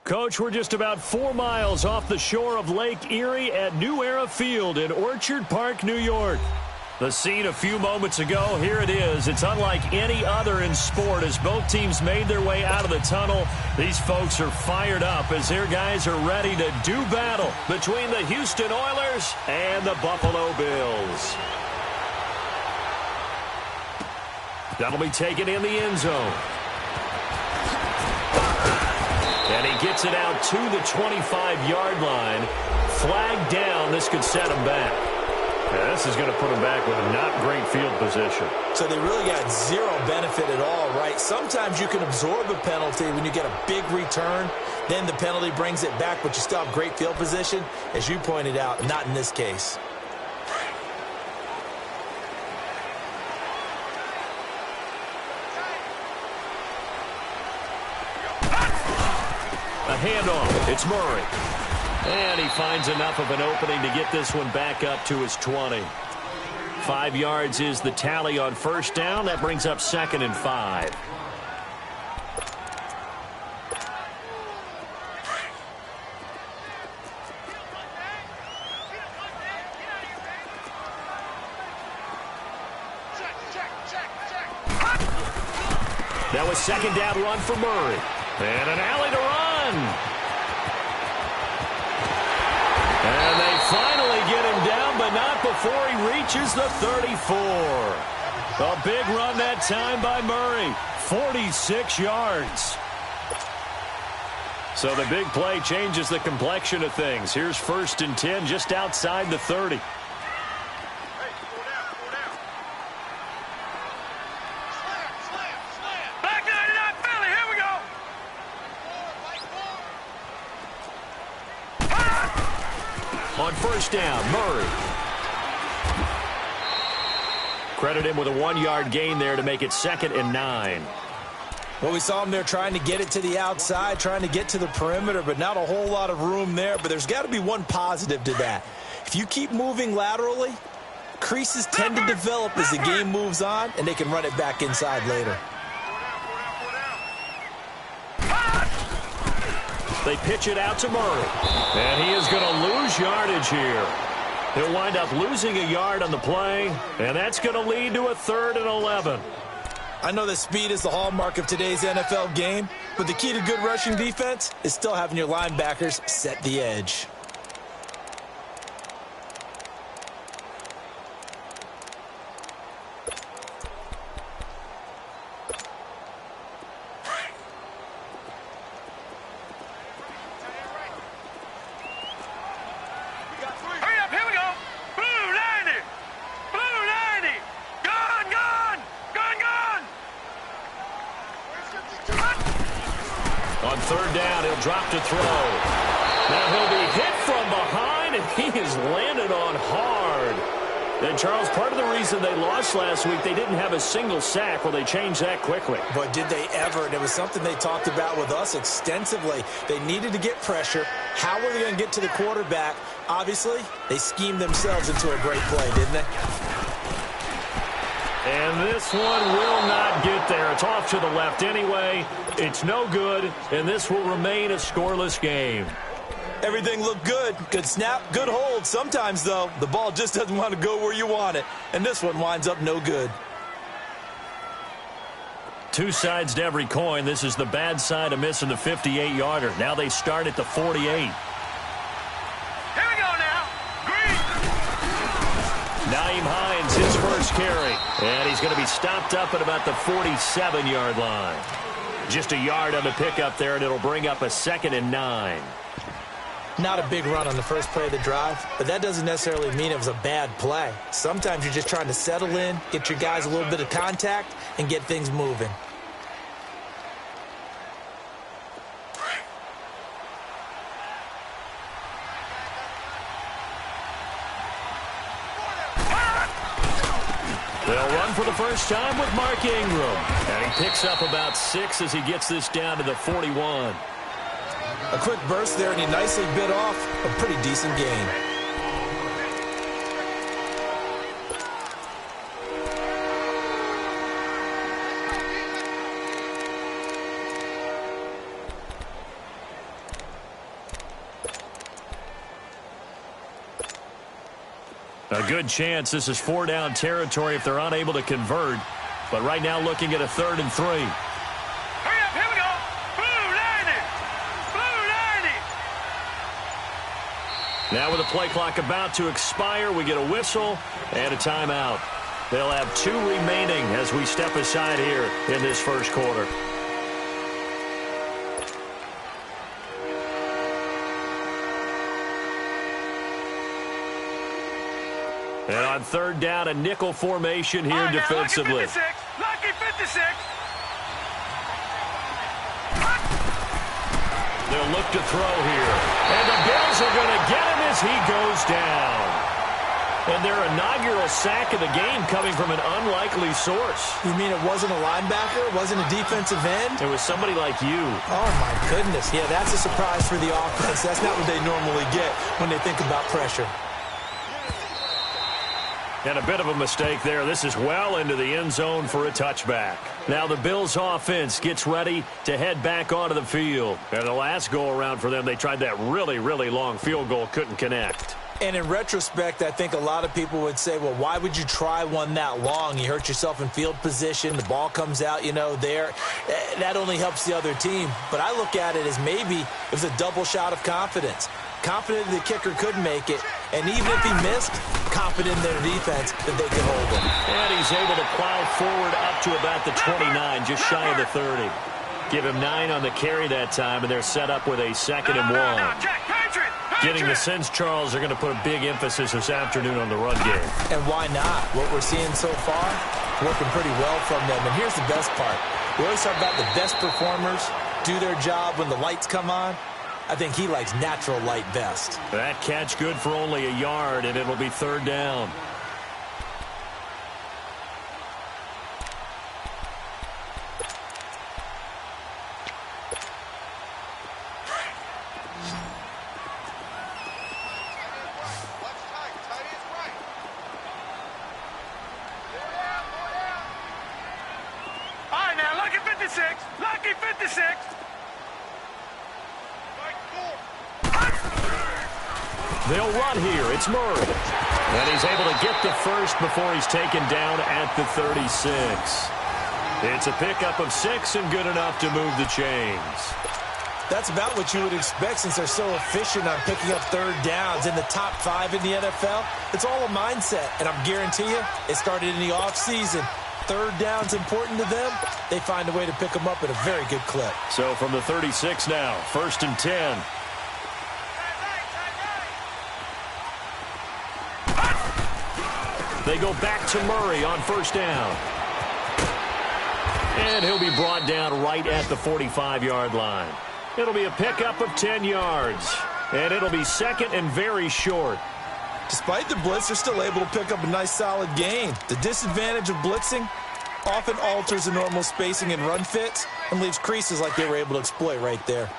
Coach, we're just about 4 miles off the shore of Lake Erie at New Era Field in Orchard Park, New York. The scene a few moments ago, here it is. It's unlike any other in sport as both teams made their way out of the tunnel. These folks are fired up as their guys are ready to do battle between the Houston Oilers and the Buffalo Bills. That'll be taken in the end zone. And he gets it out to the 25-yard line. Flag down. This could set him back. Yeah, this is going to put him back with a not great field position. So they really got zero benefit at all, right? Sometimes you can absorb a penalty when you get a big return. Then the penalty brings it back, but you still have great field position. As you pointed out, not in this case. A handoff. It's Murray. And he finds enough of an opening to get this one back up to his 20. 5 yards is the tally on first down. That brings up 2nd and 5. That was 2nd down run for Murray. And an alley to run. And they finally get him down, but not before he reaches the 34. A big run that time by Murray. 46 yards. So the big play changes the complexion of things. Here's 1st and 10 just outside the 30. On first down, Murray. Credit him with a 1-yard gain there to make it 2nd and 9. Well, we saw him there trying to get it to the outside, trying to get to the perimeter, but not a whole lot of room there. But there's got to be one positive to that. If you keep moving laterally, creases tend to develop as the game moves on, and they can run it back inside later. They pitch it out to Murray. And he is going to lose yardage here. He'll wind up losing a yard on the play, and that's going to lead to a 3rd and 11. I know that speed is the hallmark of today's NFL game, but the key to good rushing defense is still having your linebackers set the edge. On 3rd down, he'll drop to throw. Now he'll be hit from behind, and he is landed on hard. And, Charles, part of the reason they lost last week, they didn't have a single sack. Well, they changed that quickly. But did they ever? And it was something they talked about with us extensively. They needed to get pressure. How were they going to get to the quarterback? Obviously, they schemed themselves into a great play, didn't they? And this one will not get there. It's off to the left anyway. It's no good, and this will remain a scoreless game. Everything looked good. Good snap, good hold. Sometimes, though, the ball just doesn't want to go where you want it. And this one winds up no good. Two sides to every coin. This is the bad side of missing the 58-yarder. Now they start at the 48. Naeem Hines, his first carry. And he's going to be stopped up at about the 47-yard line. Just a yard on the pickup there, and it'll bring up a 2nd and 9. Not a big run on the first play of the drive, but that doesn't necessarily mean it was a bad play. Sometimes you're just trying to settle in, get your guys a little bit of contact, and get things moving. They'll run for the first time with Mark Ingram. And he picks up about 6 as he gets this down to the 41. A quick burst there, and he nicely bit off a pretty decent gain. A good chance this is 4-down territory if they're unable to convert. But right now looking at a 3rd and 3. Hurry up, here we go. Blue 90. Blue 90. Now with the play clock about to expire, we get a whistle and a timeout. They'll have 2 remaining as we step aside here in this first quarter. And on 3rd down, a nickel formation here defensively. Lucky 56. They'll look to throw here. And the Bills are going to get him as he goes down. And their inaugural sack of the game coming from an unlikely source. You mean it wasn't a linebacker? It wasn't a defensive end? It was somebody like you. Oh, my goodness. Yeah, that's a surprise for the offense. That's not what they normally get when they think about pressure. And a bit of a mistake there. This is well into the end zone for a touchback. Now the Bills offense gets ready to head back onto the field. And the last go-around for them, they tried that really, really long field goal, couldn't connect. And in retrospect, I think a lot of people would say, well, why would you try one that long? You hurt yourself in field position. The ball comes out, there. That only helps the other team. But I look at it as maybe it was a double shot of confidence. Confident the kicker could make it, and even if he missed, confident in their defense that they could hold him. And he's able to plow forward up to about the 29, just shy of the 30. Give him 9 on the carry that time, and they're set up with a 2nd and 1. Getting the sense, Charles, they're going to put a big emphasis this afternoon on the run game. And why not? What we're seeing so far, working pretty well from them. And here's the best part. We always talk about the best performers do their job when the lights come on. I think he likes natural light best. That catch good for only a yard, and it'll be 3rd down. All right, now, lucky 56. Lucky 56. They'll run here. It's Murray. And he's able to get the first before he's taken down at the 36. It's a pickup of 6 and good enough to move the chains. That's about what you would expect since they're so efficient on picking up 3rd downs in the top 5 in the NFL. It's all a mindset, and I'm guarantee you it started in the offseason. 3rd down's important to them. They find a way to pick them up at a very good clip. So from the 36 now, 1st and 10. They go back to Murray on 1st down. And he'll be brought down right at the 45-yard line. It'll be a pickup of 10 yards. And it'll be 2nd and very short. Despite the blitz, they're still able to pick up a nice solid gain. The disadvantage of blitzing often alters the normal spacing and run fits and leaves creases like they were able to exploit right there.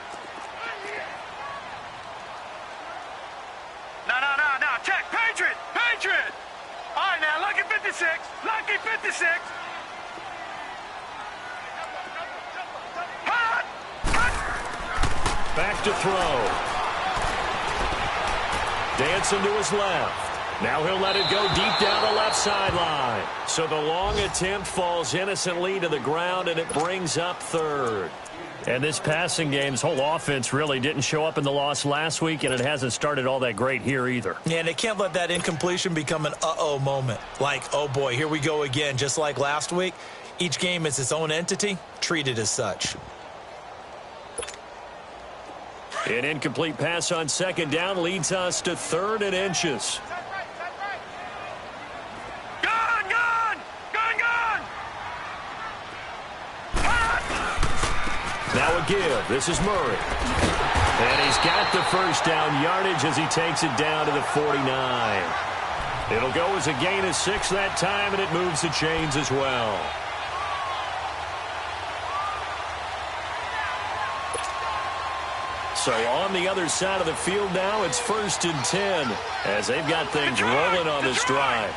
No. Check. Patriot. All right, now, lucky 56. Lucky 56. Back to throw. Dancing to his left. Now he'll let it go deep down the left sideline. So the long attempt falls innocently to the ground, and it brings up 3rd. And this passing game's whole offense really didn't show up in the loss last week, and it hasn't started all that great here either. Yeah, and they can't let that incompletion become an uh-oh moment. Like, oh boy, here we go again, just like last week. Each game is its own entity, treated as such. An incomplete pass on 2nd down leads us to 3rd and inches. Now a give. This is Murray. And he's got the 1st down yardage as he takes it down to the 49. It'll go as a gain of 6 that time, and it moves the chains as well. So on the other side of the field now, it's 1st and 10 as they've got things rolling on this drive.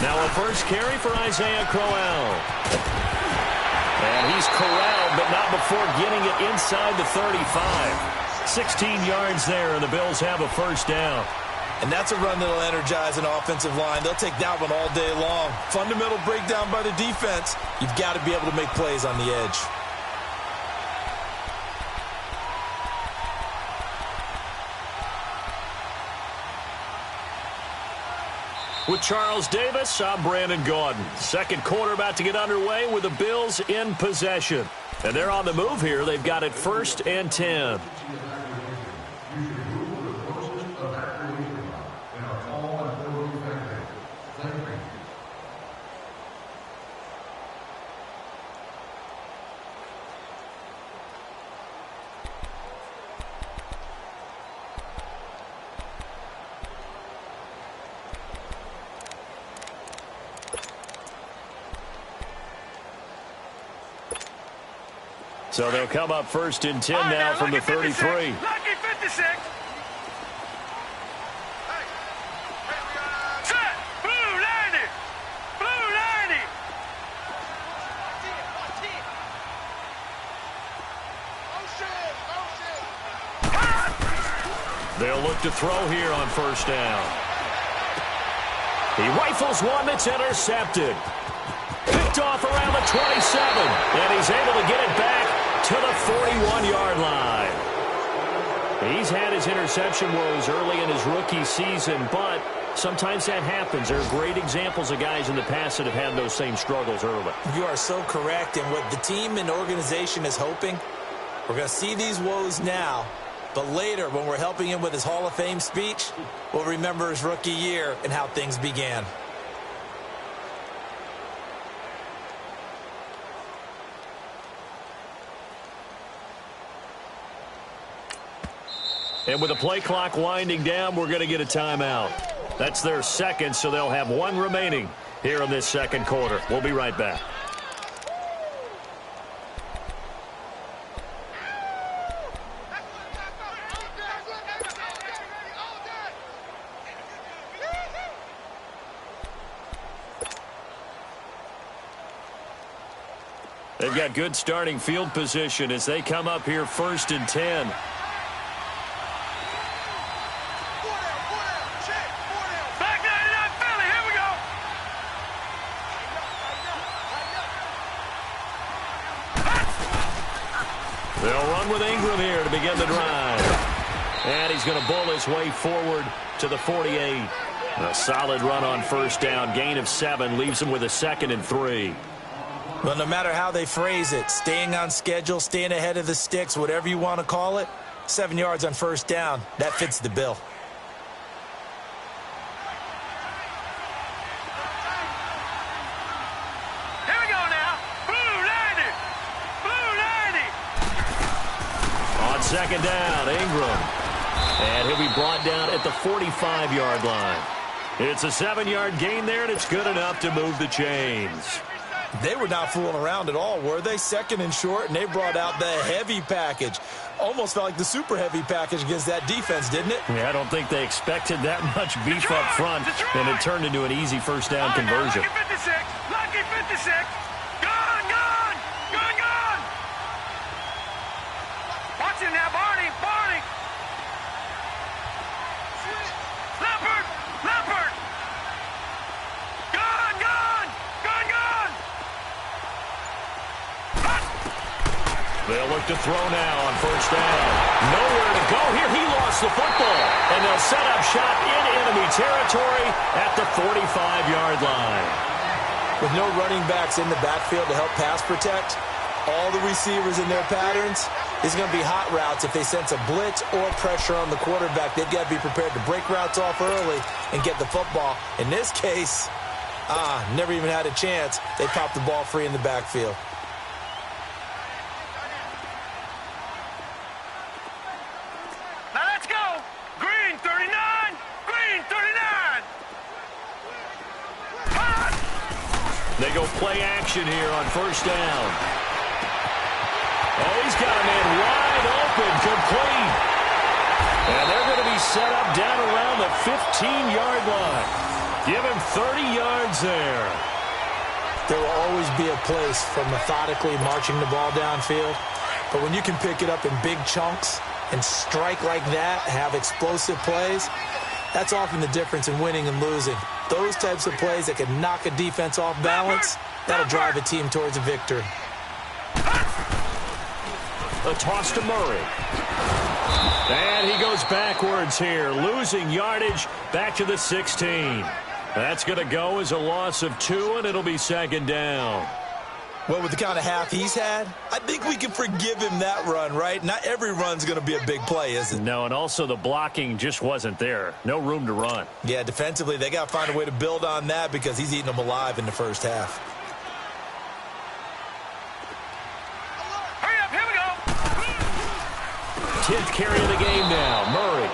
Now a first carry for Isaiah Crowell. And he's corralled but not before getting it inside the 35. 16 yards there, and the Bills have a first down. And that's a run that'll energize an offensive line. They'll take that one all day long. Fundamental breakdown by the defense. You've got to be able to make plays on the edge. With Charles Davis, I'm Brandon Gaudin. Second quarter about to get underway with the Bills in possession. And they're on the move here. They've got it 1st and 10. So they'll come up 1st and 10 now from the 33. Lucky 56. Set. Blue 90. Blue 90. They'll look to throw here on 1st down. He rifles one that's intercepted. Picked off around the 27, and he's able to get it back to the 41-yard line. He's had his interception woes early in his rookie season, but sometimes that happens. There are great examples of guys in the past that have had those same struggles early. You are so correct, and what the team and organization is hoping, we're going to see these woes now, but later when we're helping him with his Hall of Fame speech, we'll remember his rookie year and how things began. And with the play clock winding down, we're going to get a timeout. That's their second, so they'll have one remaining here in this second quarter. We'll be right back. They've got good starting field position as they come up here 1st and 10. With Ingram here to begin the drive. And he's going to bull his way forward to the 48. A solid run on 1st down. Gain of 7 leaves him with a 2nd and 3. Well, no matter how they phrase it, staying on schedule, staying ahead of the sticks, whatever you want to call it, 7 yards on 1st down, that fits the bill. Second down, Ingram. And he'll be brought down at the 45-yard line. It's a 7-yard gain there, and it's good enough to move the chains. They were not fooling around at all, were they? 2nd and short, and they brought out the heavy package. Almost felt like the super heavy package against that defense, didn't it? Yeah, I don't think they expected that much beef up front, and it turned into an easy 1st down conversion. Lucky 56. Lucky 56. Gone, gone. Gone, gone. Watch him now, Barney. Barney. Leopard. Leopard. Gone, gone. Gone, gone. They'll look to throw now on 1st down. Nowhere to go here. He lost the football. And they'll set up shop in enemy territory at the 45-yard line. With no running backs in the backfield to help pass protect, all the receivers in their patterns, is going to be hot routes. If they sense a blitz or pressure on the quarterback, they've got to be prepared to break routes off early and get the football. In this case, never even had a chance. They popped the ball free in the backfield. Now let's go. Green 39. Green 39. Hot. They go play action here on 1st down. Oh, he's got a man wide open, complete. And they're going to be set up down around the 15-yard line. Give him 30 yards there. There will always be a place for methodically marching the ball downfield. But when you can pick it up in big chunks and strike like that, have explosive plays, that's often the difference in winning and losing. Those types of plays that can knock a defense off balance, that'll drive a team towards a victory. A toss to Murray. And he goes backwards here, losing yardage back to the 16. That's going to go as a loss of 2, and it'll be second down. Well, with the kind of half he's had, I think we can forgive him that run, right? Not every run's going to be a big play, is it? No, and also the blocking just wasn't there. No room to run. Yeah, defensively, they got to find a way to build on that because he's eating them alive in the first half. Hurry up, here we go. 10th carry of the game now, Murray.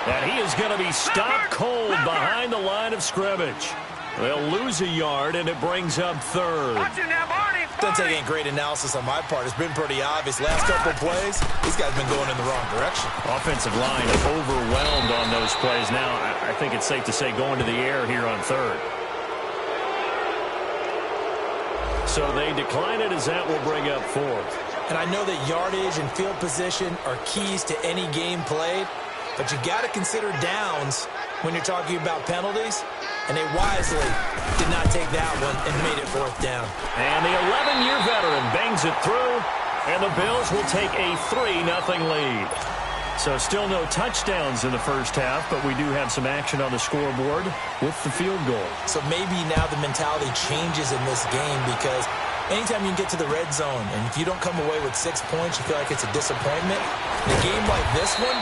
And he is going to be stopped cold behind the line of scrimmage. They'll lose a yard, and it brings up 3rd. Watch it now, Barney. Doesn't take any great analysis on my part. It's been pretty obvious. Last couple of plays, these guys have been going in the wrong direction. Offensive line overwhelmed on those plays. Now, I think it's safe to say going to the air here on 3rd. So they decline it as that will bring up 4th. And I know that yardage and field position are keys to any game played, but you got to consider downs when you're talking about penalties. And they wisely did not take that one and made it 4th down. And the 11-year veteran bangs it through, and the Bills will take a 3-0 lead. So still no touchdowns in the first half, but we do have some action on the scoreboard with the field goal. So maybe now the mentality changes in this game because anytime you can get to the red zone, and if you don't come away with 6 points, you feel like it's a disappointment. In a game like this one,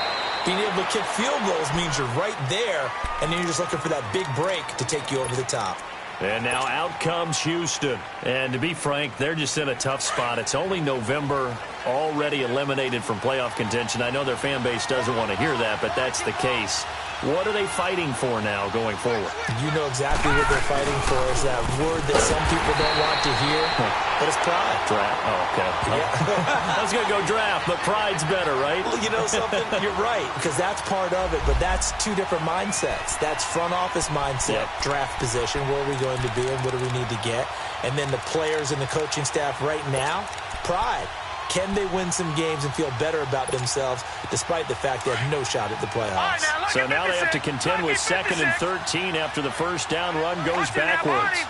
being able to kick field goals means you're right there, and then you're just looking for that big break to take you over the top. And now out comes Houston. And to be frank, they're just in a tough spot. It's only November, already eliminated from playoff contention. I know their fan base doesn't want to hear that, but that's the case. What are they fighting for now going forward? You know exactly what they're fighting for. Is that word that some people don't want to hear, but it's pride. Draft. Oh, okay. Yeah. I was going to go draft, but pride's better, right? Well, you know something? You're right, because that's part of it, but that's 2 different mindsets. That's front office mindset, draft position, where are we going to be and what do we need to get? And then the players and the coaching staff right now, pride. Can they win some games and feel better about themselves despite the fact they have no shot at the playoffs? So now they have to contend with 2nd and 13 after the first down run goes backwards.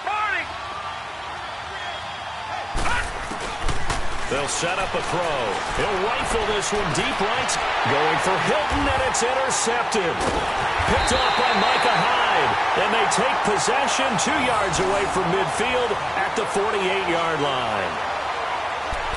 They'll set up a throw. He'll rifle this one deep right. Going for Hilton, and it's intercepted. Picked off by Micah Hyde. And they take possession 2 yards away from midfield at the 48-yard line.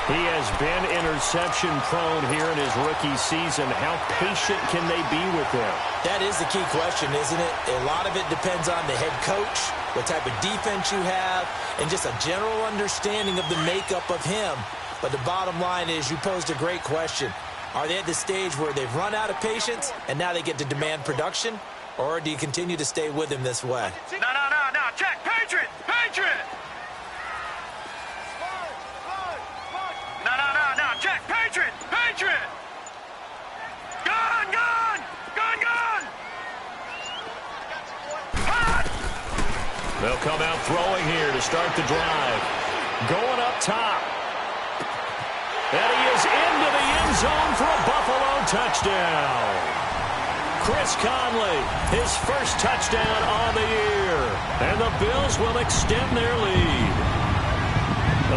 He has been interception-prone here in his rookie season. How patient can they be with him? That is the key question, isn't it? A lot of it depends on the head coach, what type of defense you have, and just a general understanding of the makeup of him. But the bottom line is you posed a great question. Are they at the stage where they've run out of patience and now they get to demand production? Or do you continue to stay with him this way? No. Check. Patriot. No. Check. Patriot. Gun. Hot. They'll come out throwing here to start the drive. Going up top. And he is into the end zone for a Buffalo touchdown. Chris Conley, his first touchdown on the year. And the Bills will extend their lead.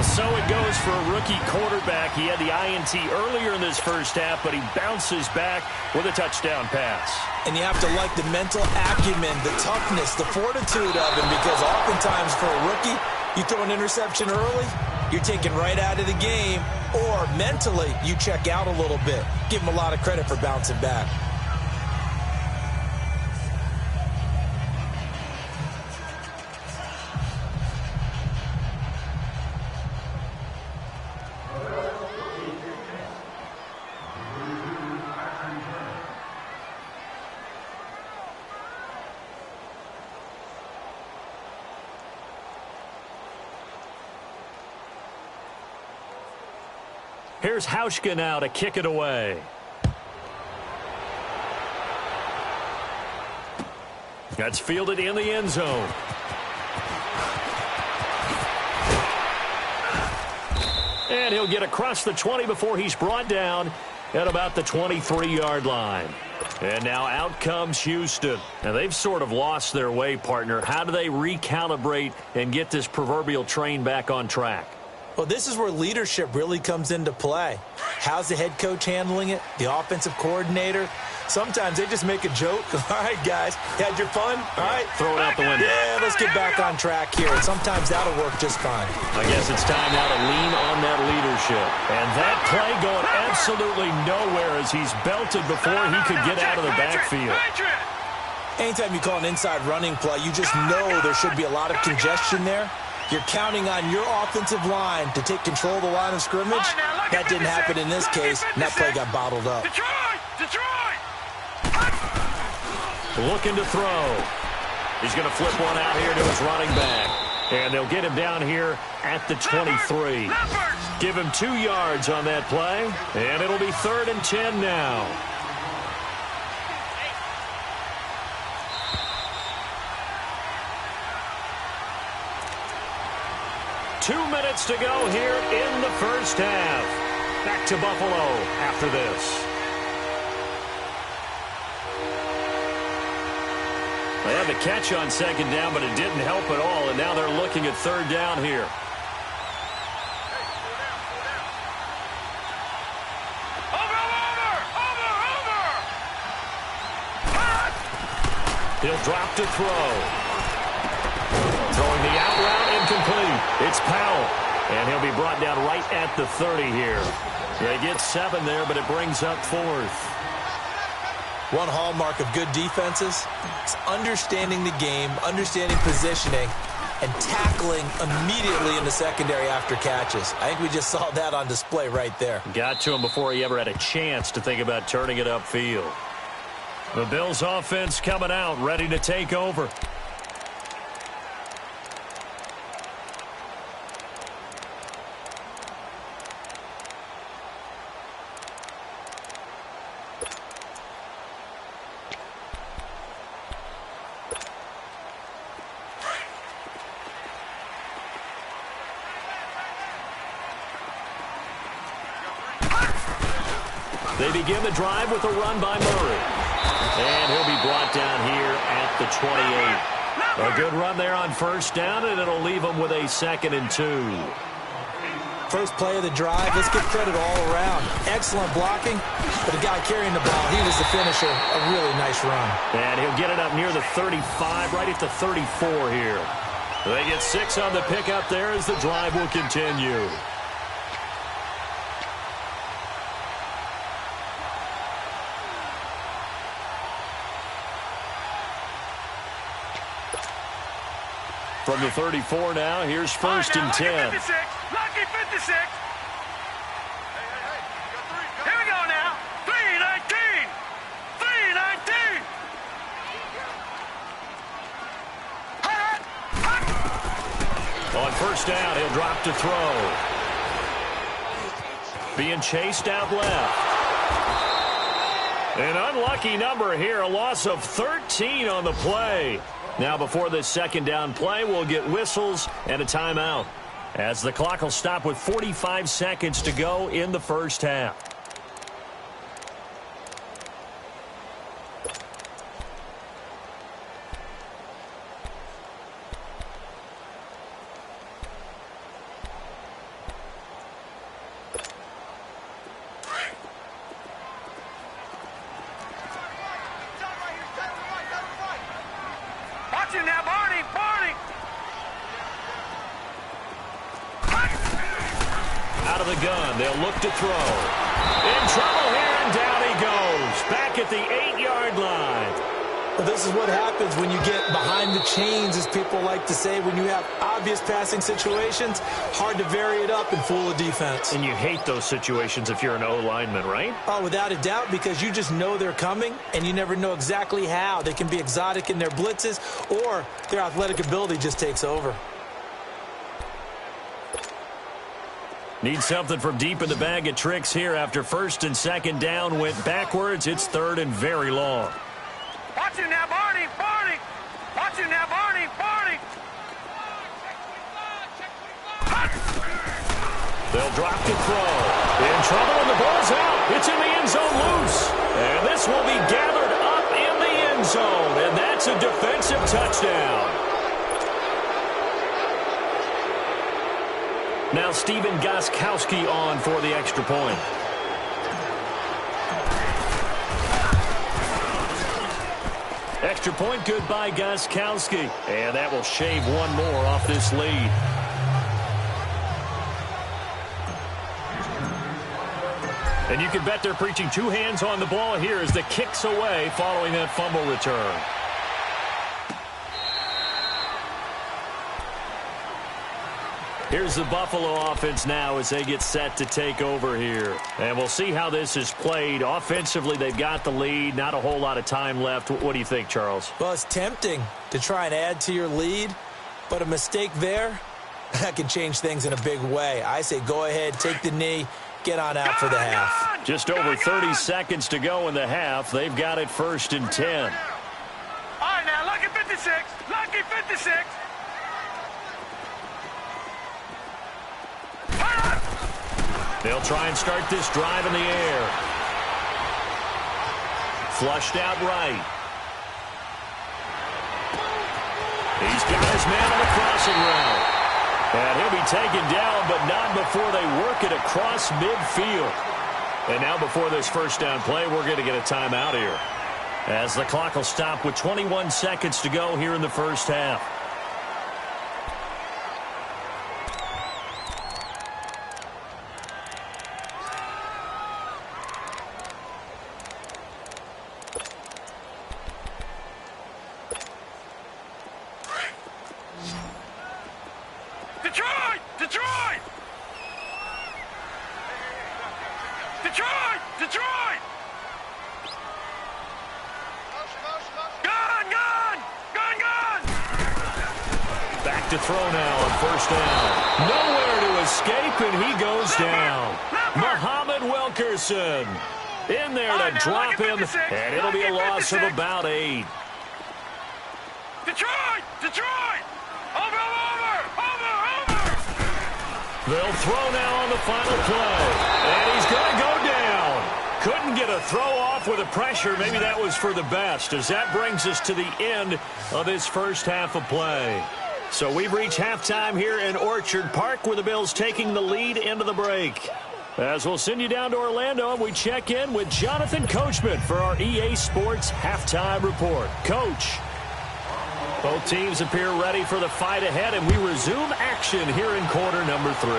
So it goes for a rookie quarterback. He had the INT earlier in this first half, but he bounces back with a touchdown pass. And you have to like the mental acumen, the toughness, the fortitude of him, because oftentimes for a rookie, you throw an interception early, you're taken right out of the game, or mentally you check out a little bit. Give him a lot of credit for bouncing back. Here's Hauschka now to kick it away. That's fielded in the end zone. And he'll get across the 20 before he's brought down at about the 23-yard line. And now out comes Houston. Now, they've sort of lost their way, partner. How do they recalibrate and get this proverbial train back on track? Well, this is where leadership really comes into play. How's the head coach handling it? The offensive coordinator? Sometimes they just make a joke. All right, guys, you had your fun? All right. Throw it out the window. Yeah, let's get back on track here. And sometimes that'll work just fine. I guess it's time now to lean on that leadership. And that play going absolutely nowhere as he's belted before he could get out of the backfield. Anytime you call an inside running play, you just know there should be a lot of congestion there. You're counting on your offensive line to take control of the line of scrimmage. That didn't happen in this case, and that play got bottled up. Detroit! Looking to throw. He's going to flip one out here to his running back. And they'll get him down here at the 23. Give him 2 yards on that play, and it'll be 3rd and 10 now. Two minutes to go here in the first half. Back to Buffalo after this. They had the catch on 2nd down, but it didn't help at all, and now they're looking at 3rd down here. Over! He'll drop to throw. Throwing the out route, incomplete. It's Powell, and he'll be brought down right at the 30 here. They get 7 there, but it brings up 4th. One hallmark of good defenses is understanding the game, understanding positioning, and tackling immediately in the secondary after catches. I think we just saw that on display right there. Got to him before he ever had a chance to think about turning it upfield. The Bills offense coming out, ready to take over. They begin the drive with a run by Murray. And he'll be brought down here at the 28. A good run there on 1st down, and it'll leave them with a 2nd and 2. First play of the drive, let's give credit all around. Excellent blocking, but the guy carrying the ball, he was the finisher. A really nice run. And he'll get it up near the 35, right at the 34 here. They get 6 on the pickup there as the drive will continue. From the 34 now, here's 1st and 10. Lucky 56. Here we go now. 3-19. 3-19. On 1st down, he'll drop to throw. Being chased out left. An unlucky number here, a loss of 13 on the play. Now before this 2nd down play, we'll get whistles and a timeout, as the clock will stop with 45 seconds to go in the first half. Now, Barney! Out of the gun, they'll look to throw. In trouble here, and down he goes. Back at the 8-yard line. Well, this is what happens when you get behind the chains, as people like to say. When you have obvious passing situations, hard to vary it up and fool a defense. And you hate those situations if you're an O-lineman, right? Oh, without a doubt, because you just know they're coming, and you never know exactly how. They can be exotic in their blitzes, or their athletic ability just takes over. Need something from deep in the bag of tricks here after 1st and 2nd down went backwards. It's 3rd and very long. Watch him now, Barney! Watch him now, Barney! They'll drop to throw. In trouble, and the ball's out. It's in the end zone loose. And this will be gathered up in the end zone. And that's a defensive touchdown. Now Steven Gostkowski on for the extra point. Extra point good by Gostkowski. And that will shave one more off this lead. And you can bet they're preaching two hands on the ball here as the kick's away following that fumble return. Here's the Buffalo offense now as they get set to take over here. And we'll see how this is played. Offensively, they've got the lead. Not a whole lot of time left. What do you think, Charles? Well, it's tempting to try and add to your lead, but a mistake there, that can change things in a big way. I say go ahead, take the knee, get on out for the half. Just over 30 seconds to go in the half. They've got it 1st and 10. All right, now, lucky 56. Lucky 56. They'll try and start this drive in the air. Flushed out right. He's got his man on the crossing route. And he'll be taken down, but not before they work it across midfield. And now before this first down play, we're going to get a timeout here, as the clock will stop with 21 seconds to go here in the first half. Detroit! Detroit! Detroit! Detroit! Gun! Gun! Gun! Gun! Back to throw now on first down. Nowhere to escape, and he goes down. Muhammad Wilkerson in there to drop him, and it'll be a loss of about 8. Detroit! Detroit! Over! Over! Over! Over! They'll throw now on the final play, and he's going to go down. Couldn't get a throw off with the pressure. Maybe that was for the best, as that brings us to the end of this first half of play. So we've reached halftime here in Orchard Park, where the Bills taking the lead into the break. As we'll send you down to Orlando, and we check in with Jonathan Coachman for our EA Sports Halftime Report. Coach. Both teams appear ready for the fight ahead, and we resume action here in quarter number 3.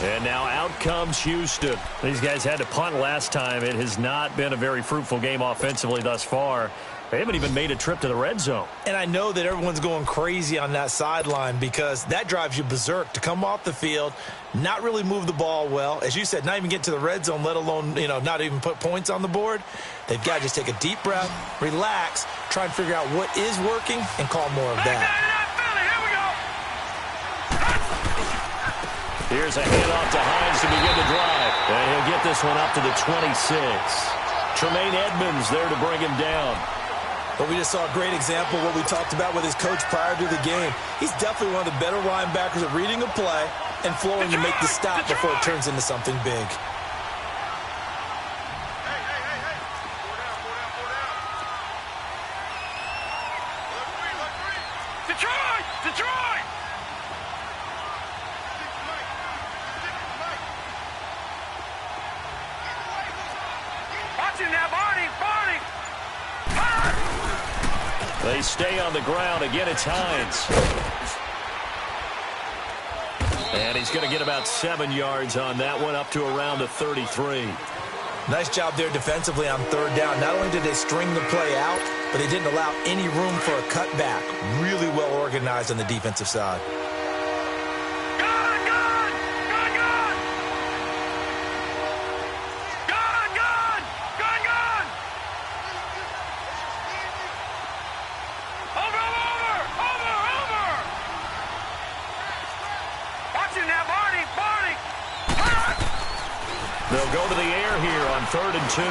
And now out comes Houston. These guys had to punt last time. It has not been a very fruitful game offensively thus far. They haven't even made a trip to the red zone. And I know that everyone's going crazy on that sideline because that drives you berserk to come off the field, not really move the ball well. As you said, not even get to the red zone, let alone, not even put points on the board. They've got to just take a deep breath, relax, try and figure out what is working, and call more of that. Here's a handoff to Hines to begin the drive. And he'll get this one up to the 26. Tremaine Edmonds there to bring him down. But we just saw a great example of what we talked about with his coach prior to the game. He's definitely one of the better linebackers at reading a play and flowing to make the stop before it turns into something big. Detroit! Detroit! Watch him now, Barney! Barney! They stay on the ground. Again, it's Hines. And he's going to get about 7 yards on that one, up to around the 33. Nice job there defensively on third down. Not only did they string the play out, but they didn't allow any room for a cutback. Really well organized on the defensive side. They'll go to the air here on 3rd and 2.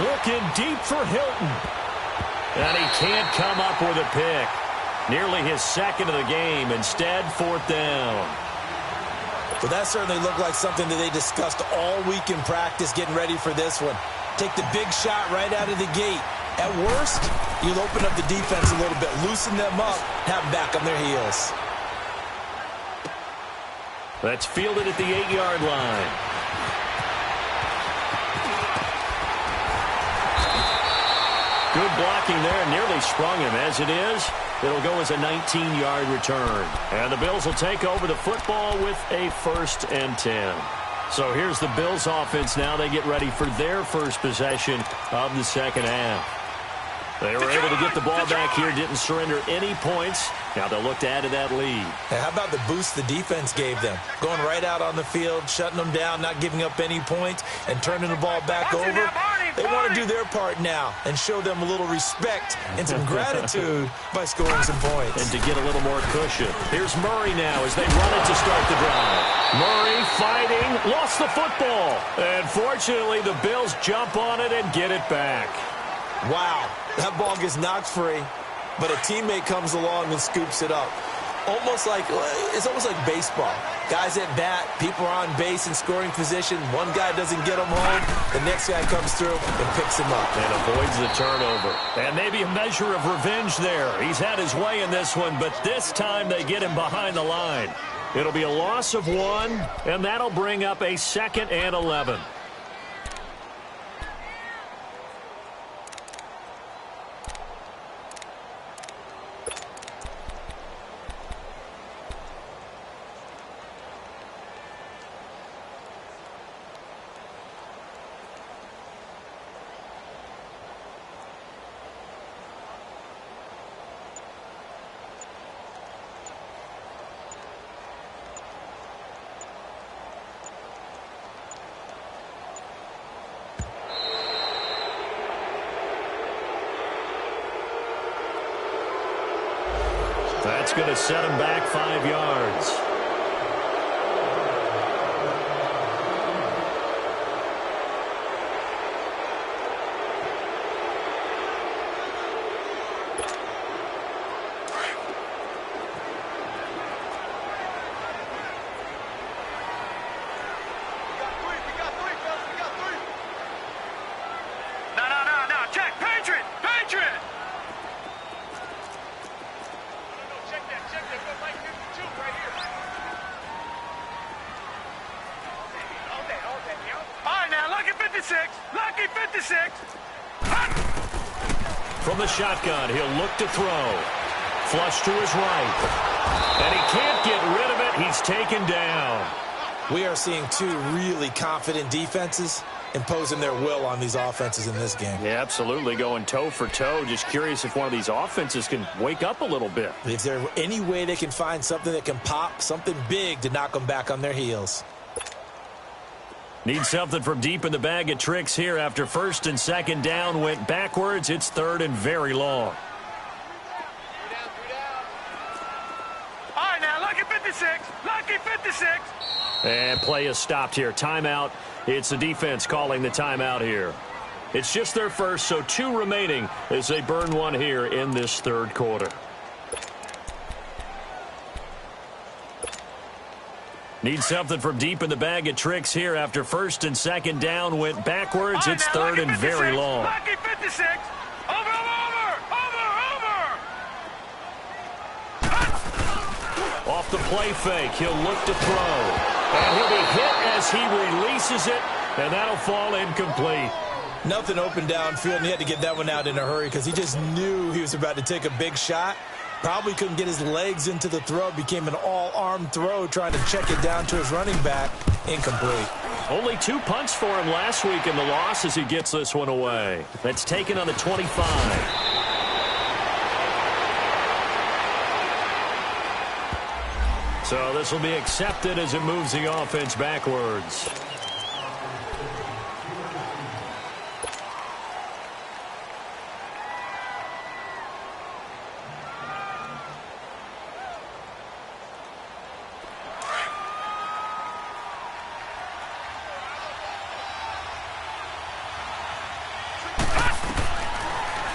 Looking deep for Hilton. And he can't come up with a pick. Nearly his second of the game. Instead, fourth down. Well, that certainly looked like something that they discussed all week in practice getting ready for this one. Take the big shot right out of the gate. At worst, you'll open up the defense a little bit, loosen them up, have them back on their heels. That's fielded at the 8-yard line. Good blocking there. Nearly sprung him. As it is, it'll go as a 19-yard return. And the Bills will take over the football with a 1st and 10. So here's the Bills offense now. They get ready for their first possession of the second half. They were able to get the ball back here, didn't surrender any points. Now they'll look to add to that lead. Hey, how about the boost the defense gave them? Going right out on the field, shutting them down, not giving up any points, and turning the ball back over. They want to do their part now and show them a little respect and some gratitude by scoring some points. And to get a little more cushion. Here's Murray now as they run it to start the drive. Murray fighting, lost the football. And fortunately, the Bills jump on it and get it back. Wow, that ball gets knocked free, but a teammate comes along and scoops it up. It's almost like baseball. Guys at bat, people are on base in scoring position. One guy doesn't get him home. The next guy comes through and picks him up. And avoids the turnover. And maybe a measure of revenge there. He's had his way in this one, but this time they get him behind the line. It'll be a loss of 1, and that'll bring up a 2nd and 11. That's going to set him back 5 yards. From the shotgun, he'll look to throw. Flush to his right. And he can't get rid of it. He's taken down. We are seeing two really confident defenses imposing their will on these offenses in this game. Yeah, absolutely, going toe for toe. Just curious if one of these offenses can wake up a little bit. If there's any way they can find something that can pop, something big to knock them back on their heels. Need something from deep in the bag of tricks here after 1st and 2nd down went backwards. It's 3rd and very long. All right, now, lucky 56. Lucky 56. And play is stopped here. Timeout. It's the defense calling the timeout here. It's just their first, so 2 remaining as they burn 1 here in this 3rd quarter. Need something from deep in the bag of tricks here after 1st and 2nd down went backwards. It's 3rd and very long. Lucky 56. Over. Off the play fake, he'll look to throw. And he'll be hit as he releases it, and that'll fall incomplete. Nothing open downfield, and he had to get that one out in a hurry because he just knew he was about to take a big shot. Probably couldn't get his legs into the throw. Became an all-arm throw trying to check it down to his running back. Incomplete. Only 2 punts for him last week in the loss as he gets this one away. That's taken on the 25. So this will be accepted as it moves the offense backwards.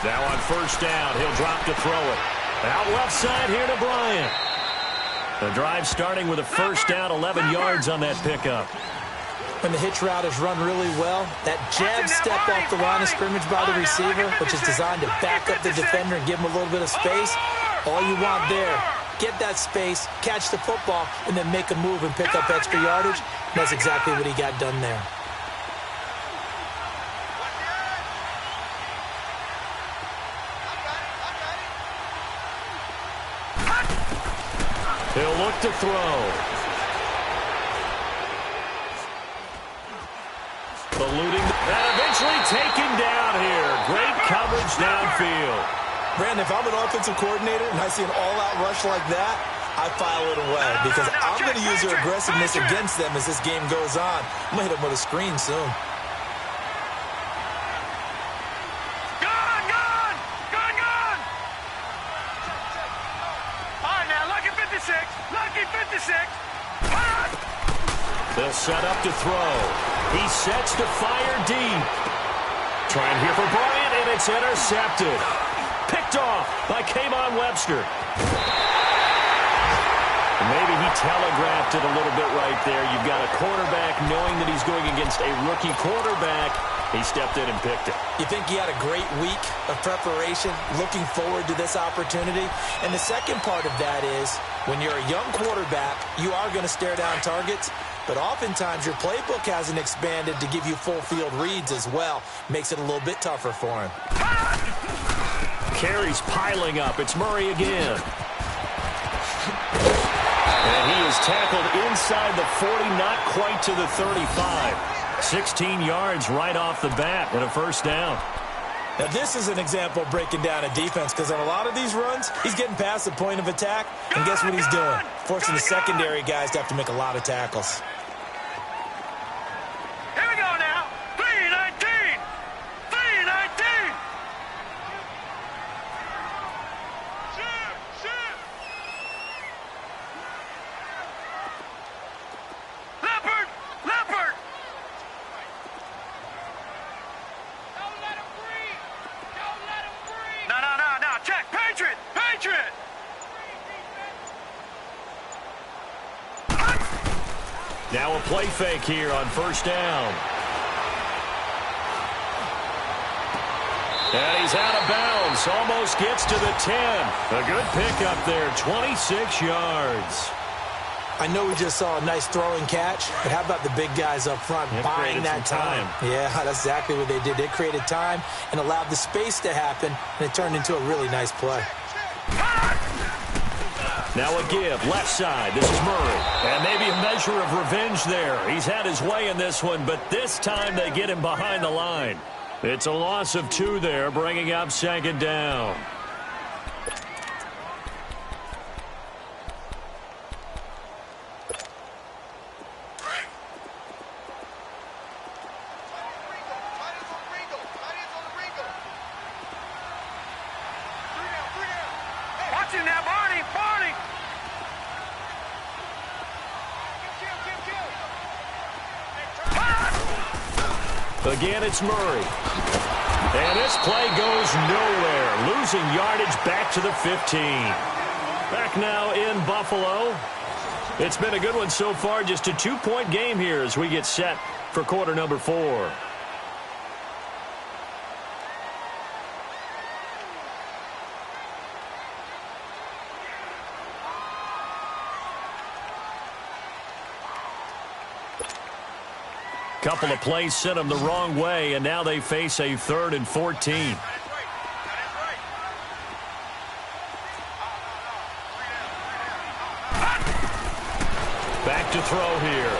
Now on 1st down, he'll drop to throw it. Out left side here to Bryant. The drive starting with a first down, 11 yards on that pickup. When the hitch route is run really well, that jab step off the line of scrimmage by the receiver, which is designed to back up the defender and give him a little bit of space, all you want there, get that space, catch the football, and then make a move and pick up extra yardage. And that's exactly what he got done there. He'll look to throw. Eluding and eventually taken down here. Great coverage downfield. Brandon, if I'm an offensive coordinator and I see an all-out rush like that, I file it away because I'm going to use their aggressiveness against them as this game goes on. I'm going to hit them with a screen soon. Lucky 56. They'll set up to throw. He sets to fire deep. Trying here for Bryant, and it's intercepted. Picked off by K'Von Webster. Maybe he telegraphed it a little bit right there. You've got a quarterback knowing that he's going against a rookie quarterback. He stepped in and picked it. You think he had a great week of preparation, looking forward to this opportunity? And the second part of that is, when you're a young quarterback, you are going to stare down targets, but oftentimes your playbook hasn't expanded to give you full field reads as well. Makes it a little bit tougher for him. Carries piling up. It's Murray again. And he is tackled inside the 40, not quite to the 35. 16 yards right off the bat and a first down. Now, this is an example of breaking down a defense because on a lot of these runs, he's getting past the point of attack, and guess what he's doing? Forcing the secondary guys to have to make a lot of tackles. Here we go now. 3-19. 3-19. Leopard. Leopard. No. Check. Patriot. Patriot. Now a play fake here on first down. And he's out of bounds. Almost gets to the 10. A good pickup there. 26 yards. I know we just saw a nice throwing catch, but how about the big guys up front buying that time? Yeah, that's exactly what they did. They created time and allowed the space to happen, and it turned into a really nice play. Now a give, left side. This is Murray. And maybe a measure of revenge there. He's had his way in this one, but this time they get him behind the line. It's a loss of 2 there, bringing up second down. Again, it's Murray. And this play goes nowhere. Losing yardage back to the 15. Back now in Buffalo. It's been a good one so far. Just a 2-point game here as we get set for quarter number 4. Couple of plays sent them the wrong way, and now they face a 3rd and 14. Back to throw here.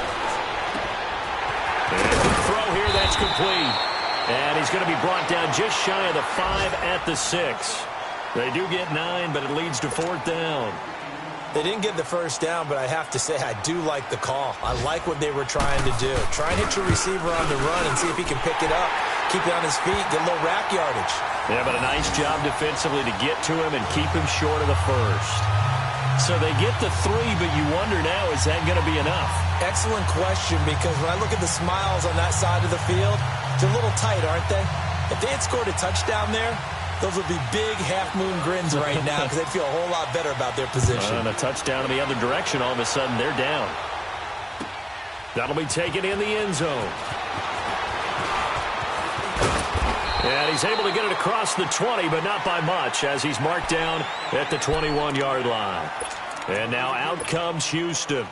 And the throw here, that's complete. And he's going to be brought down just shy of the 5 at the 6. They do get 9, but it leads to 4th down. They didn't get the first down, but I have to say I do like the call. I like what they were trying to do. Try and hit your receiver on the run and see if he can pick it up. Keep it on his feet, get a little rack yardage. Yeah, but a nice job defensively to get to him and keep him short of the first. So they get the 3, but you wonder now, is that going to be enough? Excellent question, because when I look at the smiles on that side of the field, they're a little tight, aren't they? If they had scored a touchdown there, Those will be big half-moon grins right now because they feel a whole lot better about their position. And a touchdown in the other direction. All of a sudden, they're down. That'll be taken in the end zone. And he's able to get it across the 20, but not by much, as he's marked down at the 21-yard line. And now out comes Houston.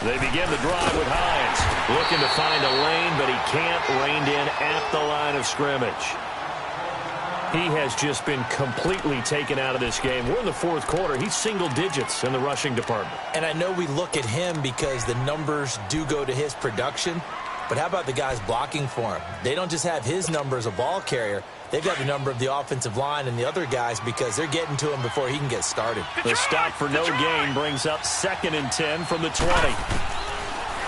They begin the drive with Hines, looking to find a lane, but he can't, reined in at the line of scrimmage. He has just been completely taken out of this game. We're in the fourth quarter. He's single digits in the rushing department. And I know we look at him because the numbers do go to his production, but how about the guys blocking for him? They don't just have his number as a ball carrier. They've got the number of the offensive line and the other guys because they're getting to him before he can get started. The stop for no gain brings up 2nd and 10 from the 20.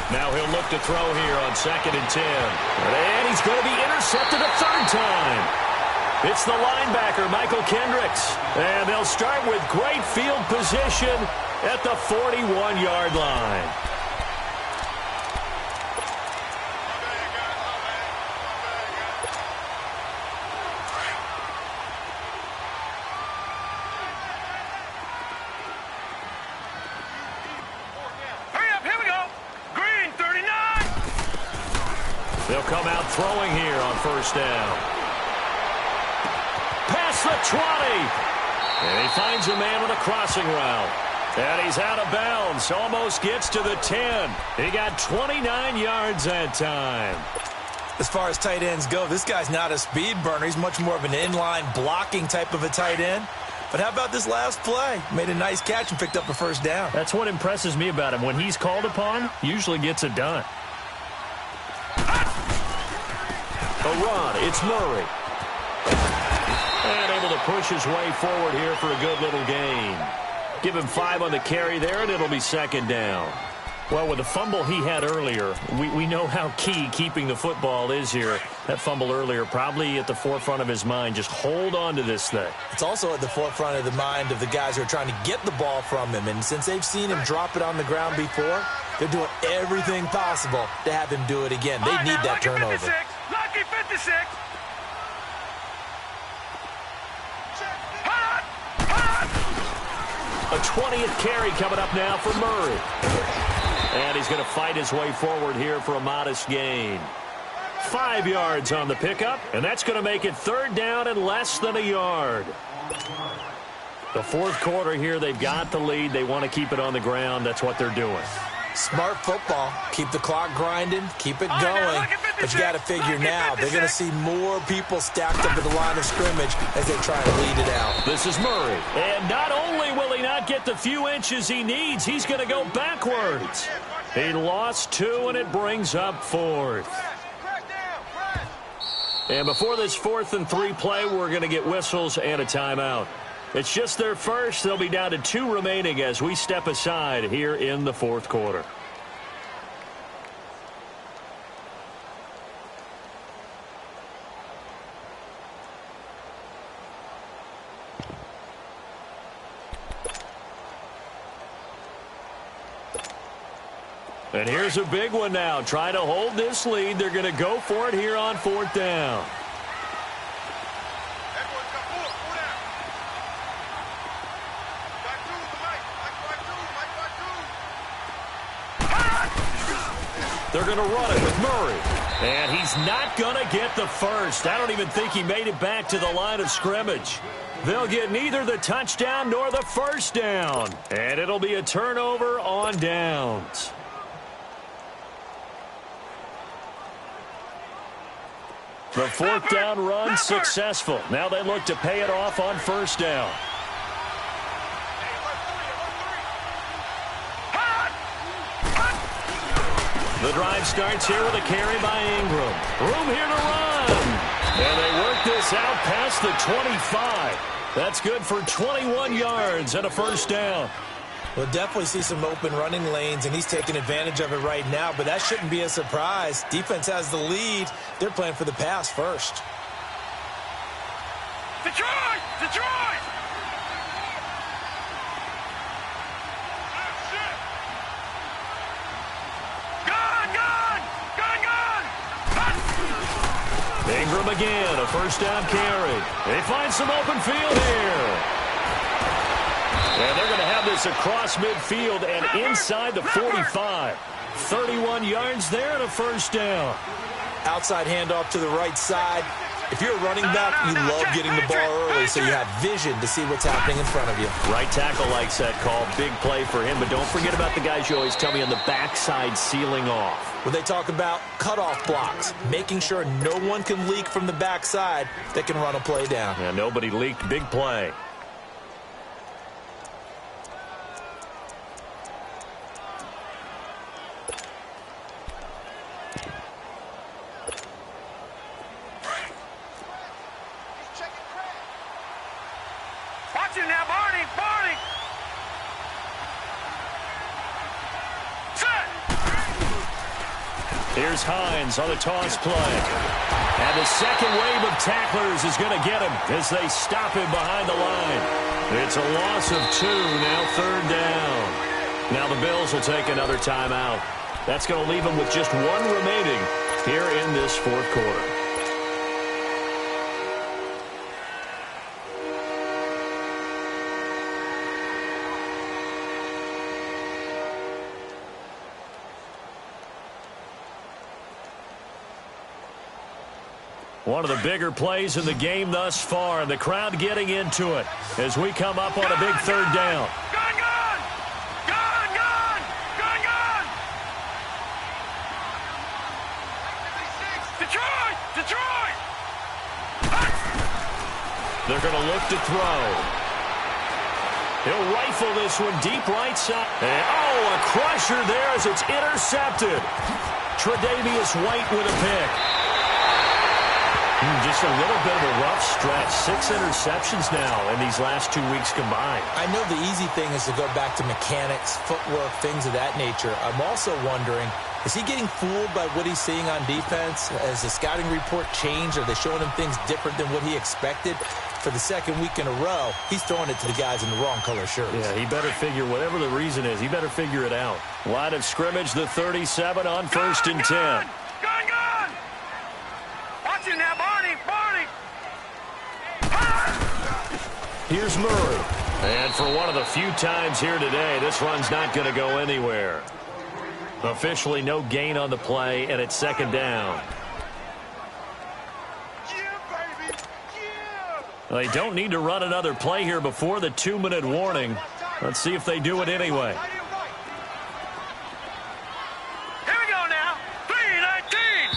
Now he'll look to throw here on 2nd and 10. And he's going to be intercepted a third time. It's the linebacker, Michael Kendricks. And they'll start with great field position at the 41-yard line. They'll come out throwing here on first down. Past the 20. And he finds a man with a crossing route. And he's out of bounds. Almost gets to the 10. He got 29 yards that time. As far as tight ends go, this guy's not a speed burner. He's much more of an inline blocking type of a tight end. But how about this last play? Made a nice catch and picked up a first down. That's what impresses me about him. When he's called upon, usually gets it done. A run, it's Murray. And able to push his way forward here for a good little gain. Give him 5 on the carry there, and it'll be 2nd down. Well, with the fumble he had earlier, we know how key keeping the football is here. That fumble earlier probably at the forefront of his mind. Just hold on to this thing. It's also at the forefront of the mind of the guys who are trying to get the ball from him. And since they've seen him drop it on the ground before, they're doing everything possible to have him do it again. They need that turnover. 56, lucky 56. A 20th carry coming up now for Murray. And he's going to fight his way forward here for a modest gain. 5 yards on the pickup, and that's going to make it 3rd down and less than a yard. The fourth quarter here, they've got the lead. They want to keep it on the ground. That's what they're doing. Smart football. Keep the clock grinding. Keep it going. But you got to figure now, they're going to see more people stacked up at the line of scrimmage as they try to lead it out. This is Murray. And not only will he not get the few inches he needs, he's going to go backwards. He lost 2, and it brings up 4th. And before this 4th and 3 play, we're going to get whistles and a timeout. It's just their first. They'll be down to 2 remaining as we step aside here in the fourth quarter. And here's a big one now. Trying to hold this lead. They're going to go for it here on 4th down. They're going to run it with Murray. And he's not going to get the first. I don't even think he made it back to the line of scrimmage. They'll get neither the touchdown nor the first down. And it'll be a turnover on downs. The 4th down run successful. Now they look to pay it off on 1st down. The drive starts here with a carry by Ingram. Room here to run. And they work this out past the 25. That's good for 21 yards and a 1st down. We'll definitely see some open running lanes, and he's taking advantage of it right now, but that shouldn't be a surprise. Defense has the lead. They're playing for the pass first. Detroit! Detroit! Gun! Gun! Gun! Gun! Ingram again, a first down carry. They find some open field here. And they're going to have this across midfield and inside the 45. 31 yards there and a first down. Outside handoff to the right side. If you're a running back, you love getting the ball early so you have vision to see what's happening in front of you. Right tackle likes that call. Big play for him, but don't forget about the guys you always tell me on the backside sealing off. When they talk about cutoff blocks, making sure no one can leak from the backside that can run a play down. Yeah, nobody leaked. Big play. Watch it now, Barney! Barney! Set! Here's Hines on the toss play. And the second wave of tacklers is going to get him as they stop him behind the line. It's a loss of 2, now third down. Now the Bills will take another timeout. That's going to leave them with just 1 remaining here in this fourth quarter. One of the bigger plays in the game thus far, and the crowd getting into it as we come up on a big third down. Gun! Gun! Gun! Gun! Gun! Gun! Detroit! Detroit! They're going to look to throw. He'll rifle this one deep right side. And, a crusher there as it's intercepted. Tre'Davious White with a pick. Just a little bit of a rough stretch. 6 interceptions now in these last 2 weeks combined. I know the easy thing is to go back to mechanics, footwork, things of that nature. I'm also wondering, is he getting fooled by what he's seeing on defense? Has the scouting report changed? Are they showing him things different than what he expected? For the second week in a row, he's throwing it to the guys in the wrong color shirts. Yeah, he better figure, whatever the reason is, he better figure it out. Line of scrimmage, the 37 on first and 10. Gun! Gun! Watch it now, Barney! Barney! Here's Murray. And for one of the few times here today, this run's not going to go anywhere. Officially no gain on the play, and it's second down. They don't need to run another play here before the 2-minute warning. Let's see if they do it anyway. Here we go now. 3:19.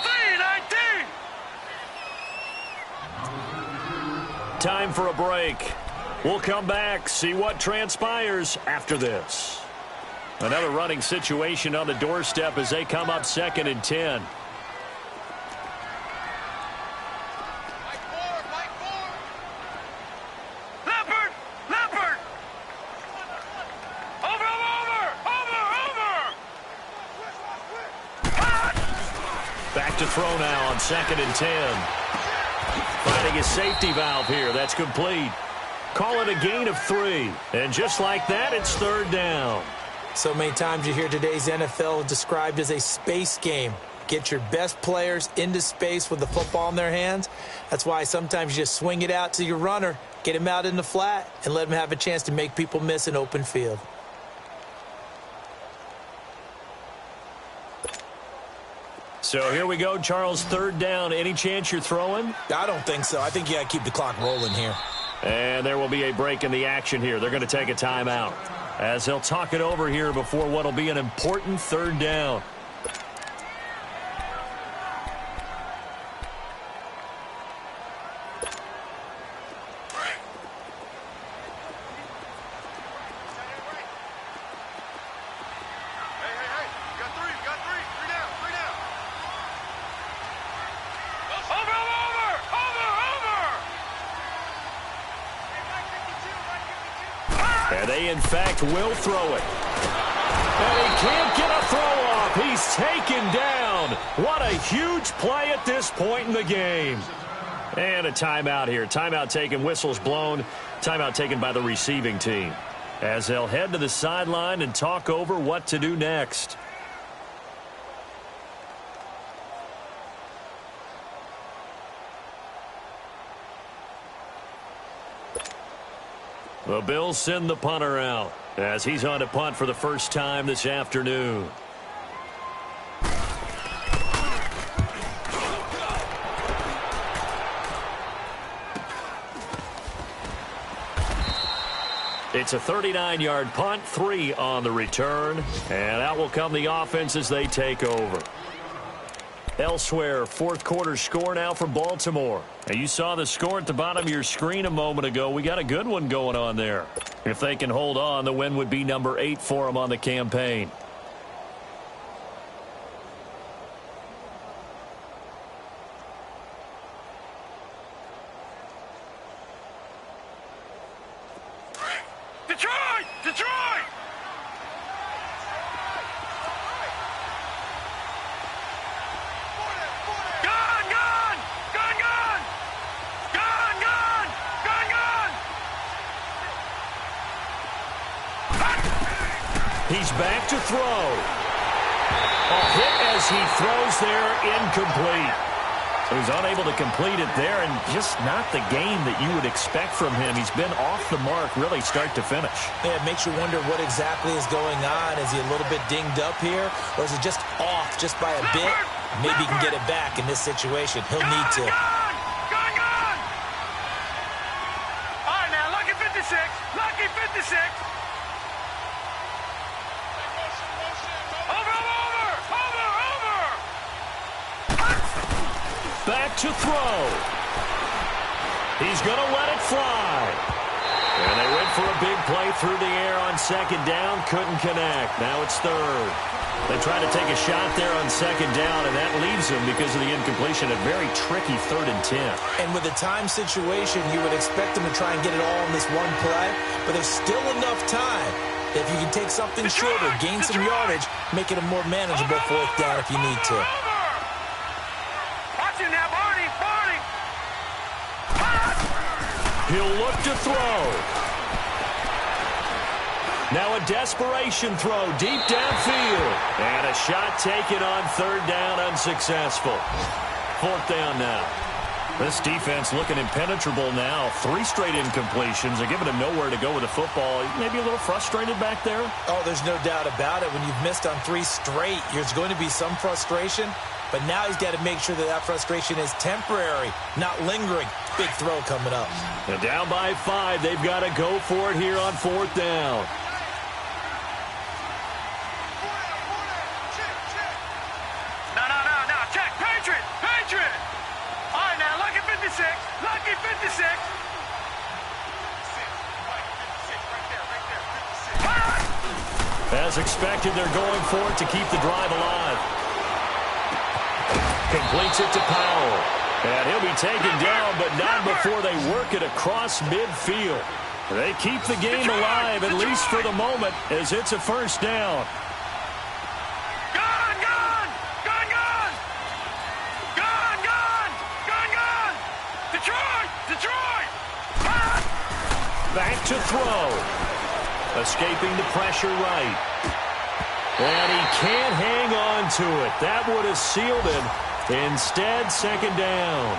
3:19. Time for a break. We'll come back, see what transpires after this. Another running situation on the doorstep as they come up second and 10. Back to throw now on second and 10. Finding a safety valve here. That's complete. Call it a gain of 3. And just like that, it's third down. So many times you hear today's NFL described as a space game. Get your best players into space with the football in their hands. That's why sometimes you just swing it out to your runner, get him out in the flat, and let him have a chance to make people miss an open field. So here we go, Charles, third down. Any chance you're throwing? I don't think so. I think you got to keep the clock rolling here. And there will be a break in the action here. They're going to take a timeout as they'll talk it over here before what will be an important third down. And they, in fact, will throw it. And he can't get a throw off. He's taken down. What a huge play at this point in the game. And a timeout here. Timeout taken, whistles blown. Timeout taken by the receiving team, as they'll head to the sideline and talk over what to do next. The Bills send the punter out as he's on to punt for the first time this afternoon. It's a 39-yard punt, 3 on the return, and out will come the offense as they take over. Elsewhere, fourth quarter score now from Baltimore. And you saw the score at the bottom of your screen a moment ago. We got a good one going on there. If they can hold on, the win would be number 8 for them on the campaign. Detroit! Detroit! Gun! Gun! Gun! Gun! Gun! Gun! Gun! Gun! He's back to throw. A hit as he throws there, incomplete. So he's unable to complete it there, and just not the game that you would expect from him. He's been off the mark, really, start to finish. Yeah, it makes you wonder what exactly is going on. Is he a little bit dinged up here, or is it just off just by a bit? Maybe he can get it back in this situation. He'll need to. Gun! Gun! Gun! All right, now, lucky 56. Lucky 56. Over! Back to throw. He's going to let it fly. And they went for a big play through the air on second down. Couldn't connect. Now it's third. They tried to take a shot there on second down, and that leaves them, because of the incompletion, a very tricky 3rd and 10. And with the time situation, you would expect them to try and get it all in this one play, but there's still enough time. If you can take something shorter, gain some yardage, make it a more manageable 4th down if you need to. He'll look to throw. Now a desperation throw deep downfield. And a shot taken on 3rd down, unsuccessful. 4th down now. This defense looking impenetrable now. 3 straight incompletions. They're giving him nowhere to go with the football. Maybe a little frustrated back there? Oh, there's no doubt about it. When you've missed on 3 straight, there's going to be some frustration. But now he's got to make sure that that frustration is temporary, not lingering. Big throw coming up. Now down by 5. They've got to go for it here on 4th down. No. Check. Patriot. Patriot. All right, now, lucky 56. Lucky 56. As expected, they're going for it to keep the drive alive. Completes it to Powell. And he'll be taken down, but not before they work it across midfield. They keep the game alive, at least for the moment, as it's a 1st down. Gun! Gun! Gun! Gun! Gun! Gun! Gun! Gun! Detroit! Detroit! Back to throw. Escaping the pressure right. And he can't hang on to it. That would have sealed it. Instead, 2nd down.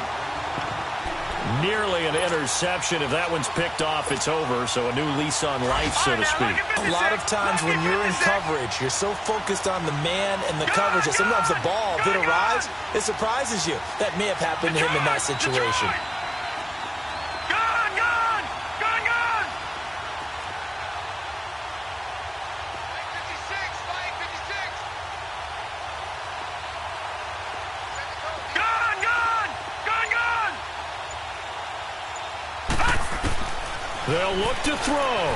Nearly an interception. If that one's picked off, it's over. So a new lease on life, so to speak. A lot of times when you're in coverage, you're so focused on the man and the coverage that sometimes the ball, if it arrives, it surprises you. That may have happened to him in that situation. Gun! Gun! Gun! Gun! Gun! Gun! Gun! Gun! They'll look to throw.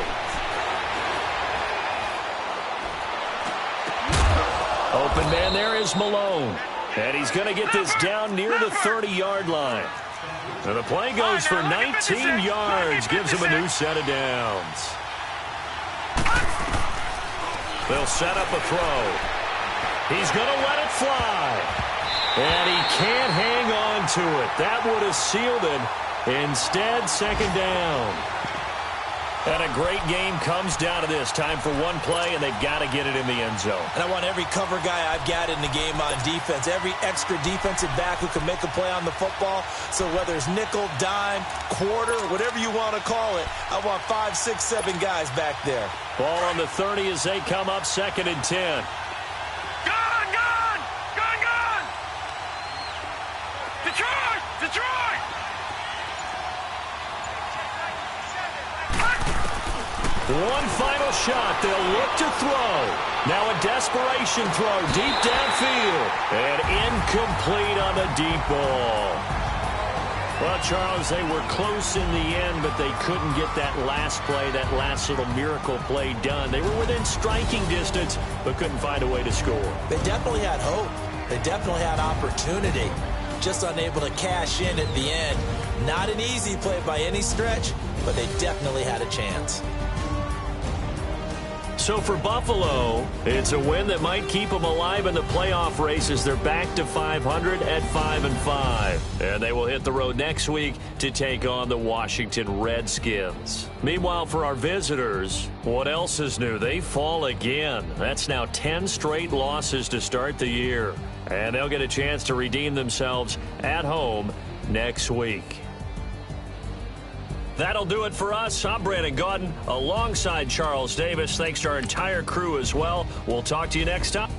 Open man there is Malone. And he's going to get this down near the 30-yard line. And the play goes for 19 yards. Gives him a new set of downs. They'll set up a throw. He's going to let it fly. And he can't hang on to it. That would have sealed it. Instead, second down. And a great game comes down to this. Time for one play, and they've got to get it in the end zone. And I want every cover guy I've got in the game on defense, every extra defensive back who can make a play on the football. So whether it's nickel, dime, quarter, whatever you want to call it, I want 5, 6, 7 guys back there. Ball on the 30 as they come up 2nd and 10. Gone! Gone! Gone! Gone! Detroit! Detroit! One final shot. They'll look to throw. Now a desperation throw deep downfield. And incomplete on the deep ball. Well, Charles, they were close in the end, but they couldn't get that last play, that last little miracle play done. They were within striking distance, but couldn't find a way to score. They definitely had hope. They definitely had opportunity. Just unable to cash in at the end. Not an easy play by any stretch, but they definitely had a chance. So for Buffalo, it's a win that might keep them alive in the playoff race as they're back to 500 at 5-5. And they will hit the road next week to take on the Washington Redskins. Meanwhile, for our visitors, what else is new? They fall again. That's now 10 straight losses to start the year. And they'll get a chance to redeem themselves at home next week. That'll do it for us. I'm Brandon Gaudin alongside Charles Davis. Thanks to our entire crew as well. We'll talk to you next time.